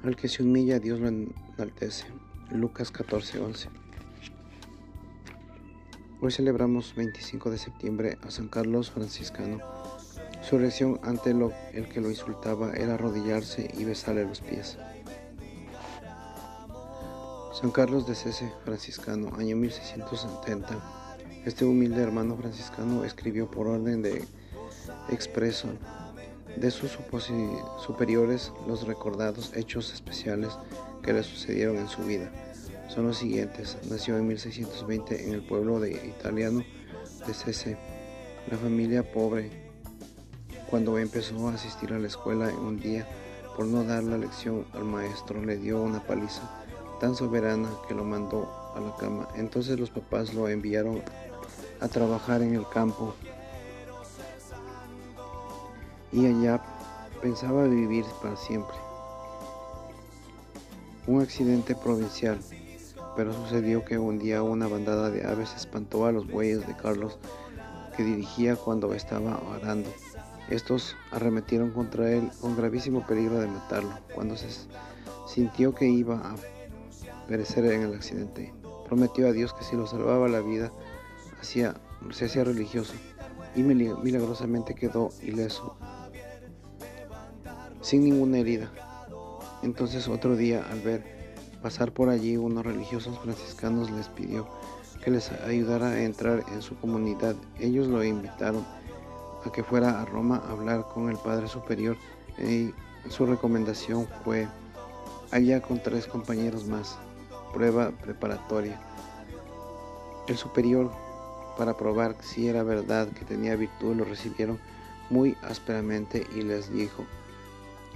Al que se humilla, Dios lo enaltece. Lucas 14:11. Hoy celebramos 25 de septiembre a San Carlos franciscano. Su reacción ante el que lo insultaba era arrodillarse y besarle los pies. San Carlos de Sese, franciscano, año 1670. Este humilde hermano franciscano escribió por orden de expreso de sus superiores los recordados hechos especiales que le sucedieron en su vida. Son los siguientes. Nació en 1620 en el pueblo italiano de Sese. La familia pobre. Cuando empezó a asistir a la escuela, en un día, por no dar la lección al maestro, le dio una paliza tan soberana que lo mandó a la cama. Entonces los papás lo enviaron a trabajar en el campo y allá pensaba vivir para siempre. Un accidente provincial, pero sucedió que un día una bandada de aves espantó a los bueyes de Carlos que dirigía cuando estaba arando. Estos arremetieron contra él con gravísimo peligro de matarlo. Cuando se sintió que iba a perecer en el accidente, prometió a Dios que si lo salvaba la vida, se hacía religioso, y milagrosamente quedó ileso, sin ninguna herida. Entonces otro día, al ver pasar por allí unos religiosos franciscanos, les pidió que les ayudara a entrar en su comunidad. Ellos lo invitaron a que fuera a Roma a hablar con el Padre Superior, y su recomendación fue allá con 3 compañeros más. Prueba preparatoria. El superior, para probar si era verdad que tenía virtud, lo recibieron muy ásperamente y les dijo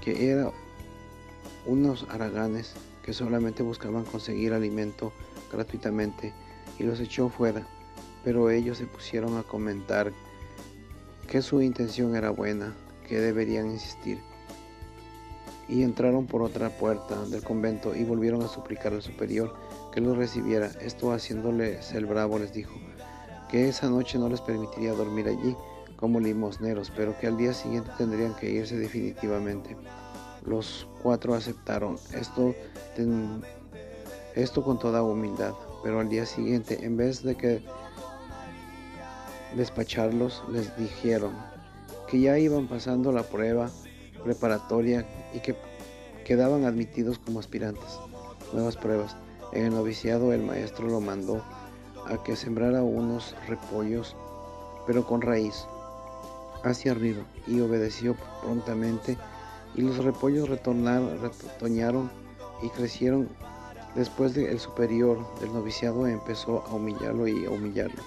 que eran unos haraganes que solamente buscaban conseguir alimento gratuitamente, y los echó fuera. Pero ellos se pusieron a comentar que su intención era buena, que deberían insistir, y entraron por otra puerta del convento y volvieron a suplicar al superior que los recibiera. Esto, haciéndoles el bravo, les dijo que esa noche no les permitiría dormir allí como limosneros, pero que al día siguiente tendrían que irse definitivamente. Los 4 aceptaron esto con toda humildad, pero al día siguiente, en vez de que despacharlos, les dijeron que ya iban pasando la prueba preparatoria y que quedaban admitidos como aspirantes. Nuevas pruebas. En el noviciado, el maestro lo mandó a que sembrara unos repollos, pero con raíz hacia arriba, y obedeció prontamente, y los repollos retoñaron y crecieron. Después el superior del noviciado empezó a humillarlo y a humillarlo.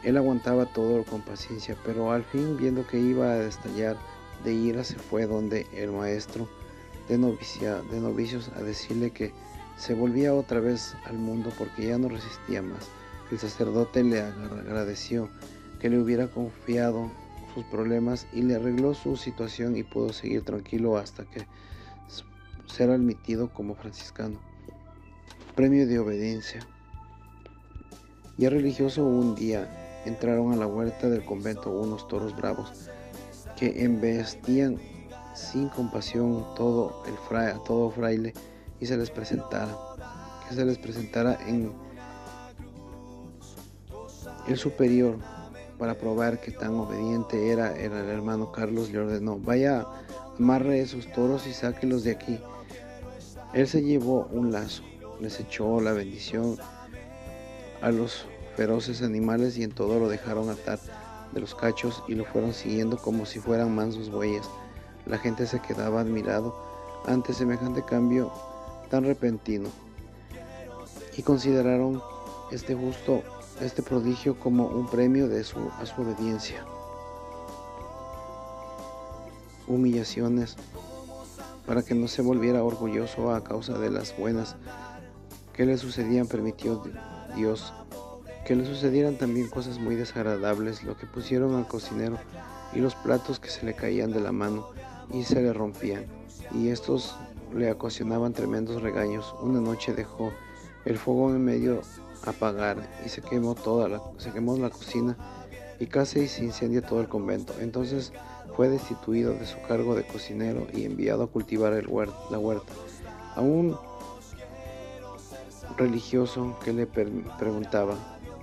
Él aguantaba todo con paciencia, pero al fin, viendo que iba a destallar de ira, se fue donde el maestro de novicios a decirle que se volvía otra vez al mundo porque ya no resistía más. El sacerdote le agradeció que le hubiera confiado sus problemas y le arregló su situación, y pudo seguir tranquilo hasta que ser admitido como franciscano. Premio de obediencia. Ya religioso, un día entraron a la huerta del convento unos toros bravos que embestían sin compasión todo fraile, y se les presentara en el superior. Para probar que tan obediente era el hermano Carlos, le ordenó: vaya, amarre esos toros y sáquelos de aquí. Él se llevó un lazo, les echó la bendición a los feroces animales, y en todo lo dejaron atar de los cachos y lo fueron siguiendo como si fueran mansos bueyes. La gente se quedaba admirado ante semejante cambio tan repentino, y consideraron este prodigio como un premio a su obediencia. Humillaciones. Para que no se volviera orgulloso a causa de las buenas que le sucedían, permitió Dios que le sucedieran también cosas muy desagradables, lo que pusieron al cocinero, y los platos que se le caían de la mano y se le rompían, y estos le ocasionaban tremendos regaños. Una noche dejó el fuego en medio apagar, y se quemó la cocina, y casi se incendia todo el convento. Entonces fue destituido de su cargo de cocinero y enviado a cultivar la huerta. A un religioso que le preguntaba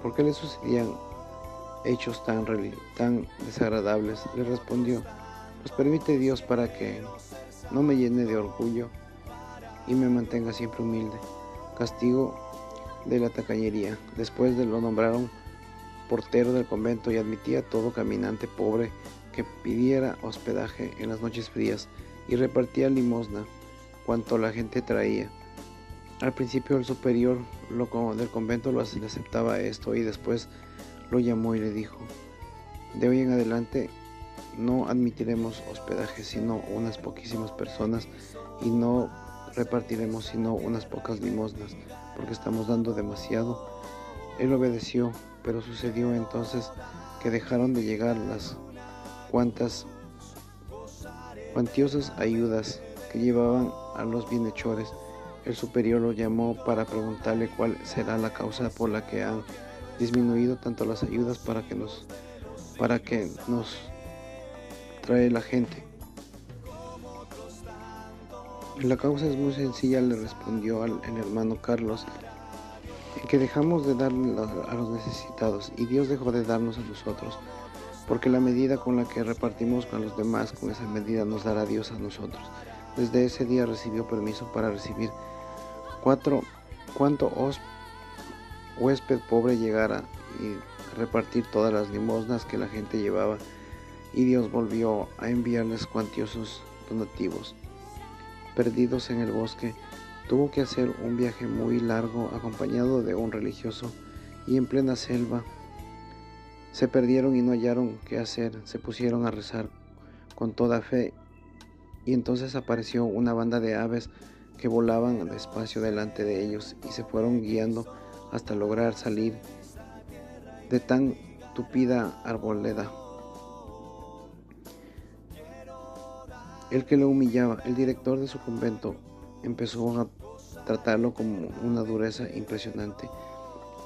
por qué le sucedían hechos tan desagradables, le respondió: los permite Dios para que no me llene de orgullo y me mantenga siempre humilde. Castigo de la tacañería. Después lo nombraron portero del convento y admitía a todo caminante pobre que pidiera hospedaje en las noches frías, y repartía limosna cuanto la gente traía. Al principio el superior del convento le aceptaba esto, y después lo llamó y le dijo: de hoy en adelante no admitiremos hospedaje sino unas poquísimas personas, y no repartiremos sino unas pocas limosnas, porque estamos dando demasiado. Él obedeció, pero sucedió entonces que dejaron de llegar las cuantiosas ayudas que llevaban a los bienhechores. El superior lo llamó para preguntarle cuál será la causa por la que han disminuido tanto las ayudas para que nos trae la gente. La causa es muy sencilla, le respondió el hermano Carlos, que dejamos de dar a los necesitados y Dios dejó de darnos a nosotros, porque la medida con la que repartimos con los demás, con esa medida nos dará Dios a nosotros. Desde ese día recibió permiso para recibir cuanto huésped pobre llegara y repartir todas las limosnas que la gente llevaba, y Dios volvió a enviarles cuantiosos donativos. Perdidos en el bosque, tuvo que hacer un viaje muy largo acompañado de un religioso, y en plena selva se perdieron y no hallaron qué hacer. Se pusieron a rezar con toda fe, y entonces apareció una banda de aves que volaban despacio delante de ellos y se fueron guiando hasta lograr salir de tan tupida arboleda. El que lo humillaba, el director de su convento, empezó a tratarlo con una dureza impresionante.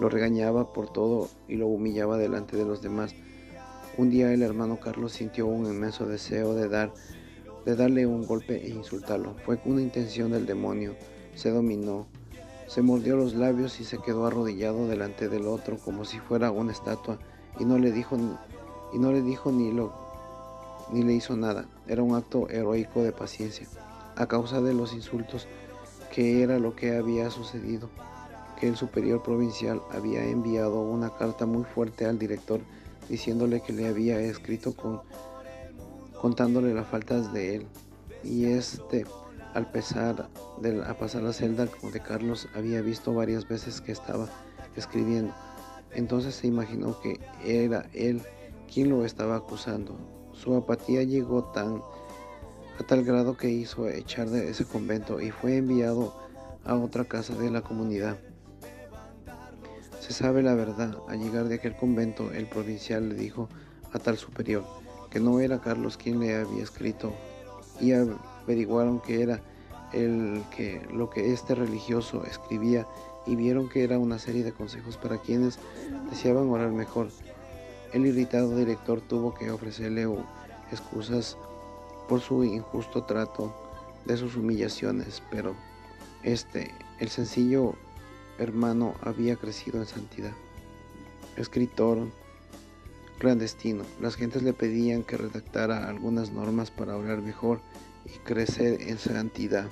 Lo regañaba por todo y lo humillaba delante de los demás. Un día el hermano Carlos sintió un inmenso deseo de darle un golpe e insultarlo. Fue una intención del demonio. Se dominó, se mordió los labios y se quedó arrodillado delante del otro como si fuera una estatua, y no le dijo ni le hizo nada. Era un acto heroico de paciencia, a causa de los insultos, que era lo que había sucedido, que el superior provincial había enviado una carta muy fuerte al director, diciéndole que le había escrito contándole las faltas de él, y al pasar la celda de Carlos, había visto varias veces que estaba escribiendo. Entonces se imaginó que era él quien lo estaba acusando. Su apatía llegó a tal grado que hizo echar de ese convento y fue enviado a otra casa de la comunidad. Se sabe la verdad. Al llegar de aquel convento, el provincial le dijo a tal superior que no era Carlos quien le había escrito, y averiguaron que era lo que este religioso escribía, y vieron que era una serie de consejos para quienes deseaban orar mejor. El irritado director tuvo que ofrecerle excusas por su injusto trato de sus humillaciones, pero el sencillo hermano, había crecido en santidad. Escritor clandestino. Las gentes le pedían que redactara algunas normas para orar mejor y crecer en santidad.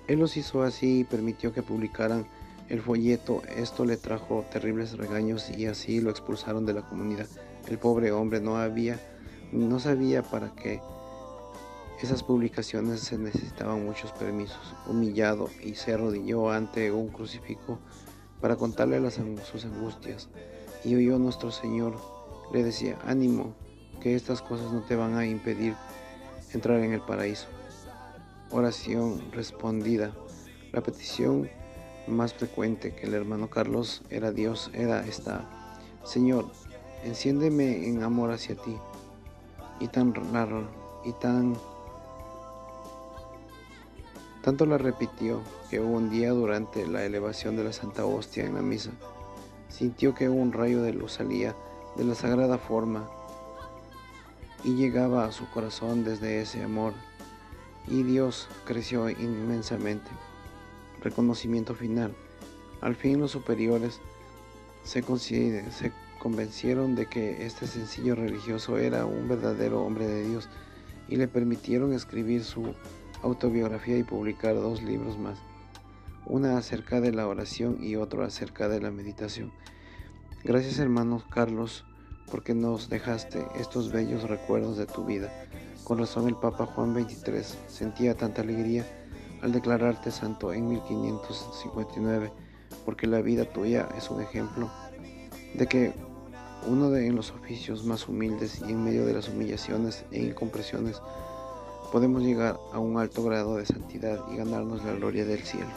Él los hizo así y permitió que publicaran el folleto. Esto le trajo terribles regaños y así lo expulsaron de la comunidad. El pobre hombre no sabía para qué esas publicaciones se necesitaban muchos permisos. Humillado, y se arrodilló ante un crucifijo para contarle sus angustias, y oyó nuestro Señor le decía: ánimo, que estas cosas no te van a impedir entrar en el paraíso. Oración respondida. La petición más frecuente que el hermano Carlos era esta: Señor, enciéndeme en amor hacia ti. Y tanto la repitió que un día, durante la elevación de la Santa Hostia en la misa, Sintió que un rayo de luz salía de la sagrada forma y llegaba a su corazón desde ese amor, y Dios creció inmensamente. Reconocimiento final. Al fin los superiores se convencieron de que este sencillo religioso era un verdadero hombre de Dios y le permitieron escribir su autobiografía y publicar 2 libros más, una acerca de la oración y otro acerca de la meditación. Gracias, hermano Carlos, porque nos dejaste estos bellos recuerdos de tu vida. Con razón el Papa Juan XXIII sentía tanta alegría al declararte santo en 1559, porque la vida tuya es un ejemplo de que en los oficios más humildes y en medio de las humillaciones e incomprensiones podemos llegar a un alto grado de santidad y ganarnos la gloria del cielo.